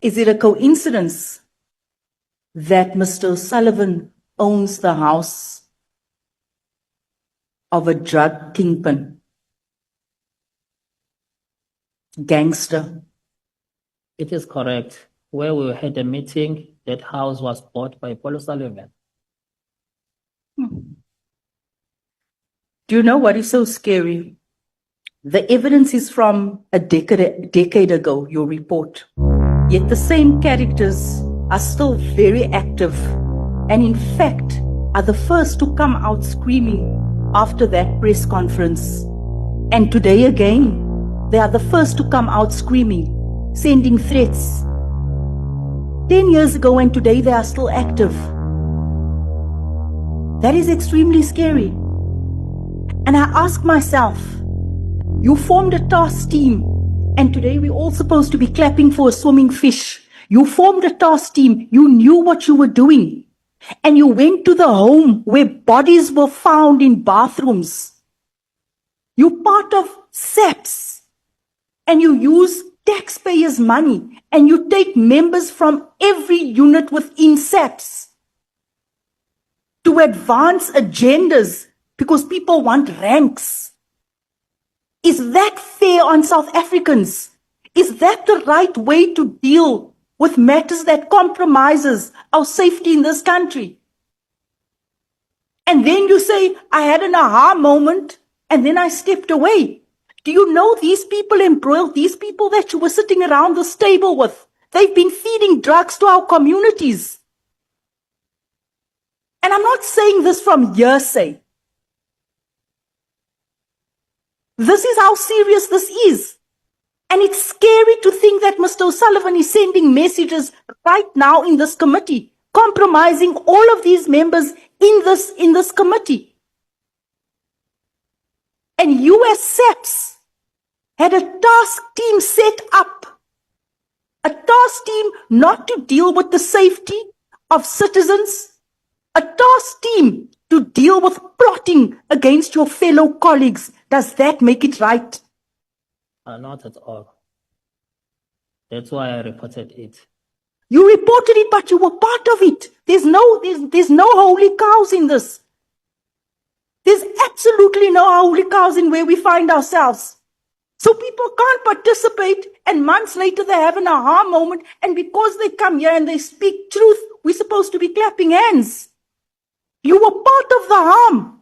Is it a coincidence that Mr. O'Sullivan owns the house of a drug kingpin, gangster? It is correct. Where we had a meeting, that house was bought by Paul O'Sullivan. Do you know what is so scary? The evidence is from a decade ago, your report. Yet the same characters are still very active and in fact are the first to come out screaming after that press conference. And today again, they are the first to come out screaming, sending threats. 10 years ago and today they are still active. That is extremely scary. And I ask myself, you formed a task team, and today we're all supposed to be clapping for a swimming fish. You formed a task team, you knew what you were doing, and you went to the home where bodies were found in bathrooms. You're part of SAPS, and you use taxpayers' money, and you take members from every unit within SAPS to advance agendas because people want ranks. Is that fair on South Africans? Is that the right way to deal with matters that compromises our safety in this country? And then you say, I had an aha moment and then I stepped away. Do you know these people embroiled, these people that you were sitting around this table with? They've been feeding drugs to our communities. And I'm not saying this from hearsay. This is how serious this is. And it's scary to think that Mr. O'Sullivan is sending messages right now in this committee, compromising all of these members in this committee. And you as SAPS had a task team set up. A task team not to deal with the safety of citizens. A task team to deal with plotting against your fellow colleagues. Does that make it right? Not at all. That's why I reported it. You reported it, but you were part of it. There's no holy cows in this. There's absolutely no holy cows in where we find ourselves. So people can't participate, and months later they have an aha moment, and because they come here and they speak truth, we're supposed to be clapping hands. You were part of the harm.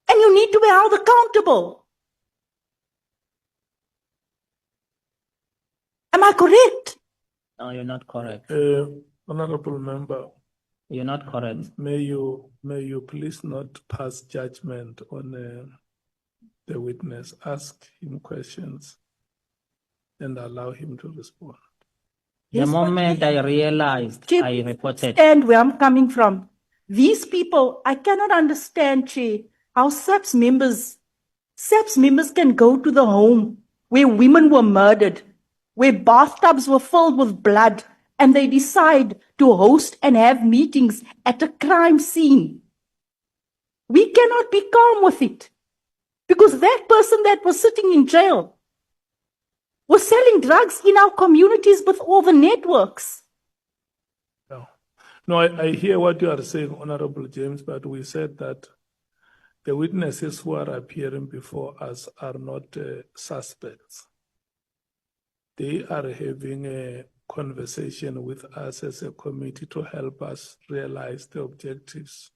And you need to be held accountable. Am I correct? No, you're not correct. Honorable member, You're not correct. may you please not pass judgment on the witness. Ask him questions and allow him to respond. The Yes, moment but- I realized, Chair, I reported. understand where I'm coming from. These people, I cannot understand, Chair, how SAPS members can go to the home where women were murdered, where bathtubs were filled with blood, and they decide to host and have meetings at a crime scene. We cannot be calm with it because that person that was sitting in jail was selling drugs in our communities with all the networks. No, I hear what you are saying, Honorable James, but we said that the witnesses who are appearing before us are not suspects. They are having a conversation with us as a committee to help us realize the objectives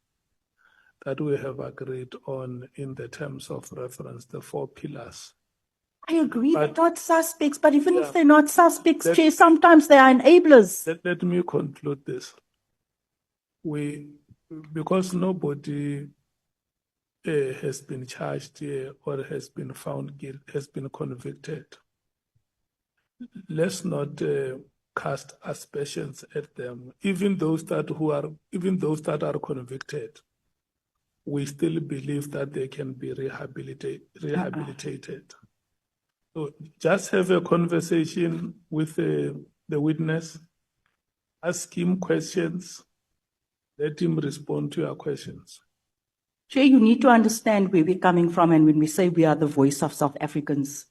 that we have agreed on in the terms of reference, the 4 pillars. I agree, they're But- not suspects, but even Yeah. if they're not suspects, That- Chair, sometimes they are enablers. Let me conclude this. Because nobody has been charged here or has been found guilty, has been convicted, let's not cast aspersions at them. Even those that are convicted, we still believe that they can be rehabilitated. So just have a conversation with the witness, ask him questions, let him respond to your questions. Chair, you need to understand where we're coming from and when we say we are the voice of South Africans.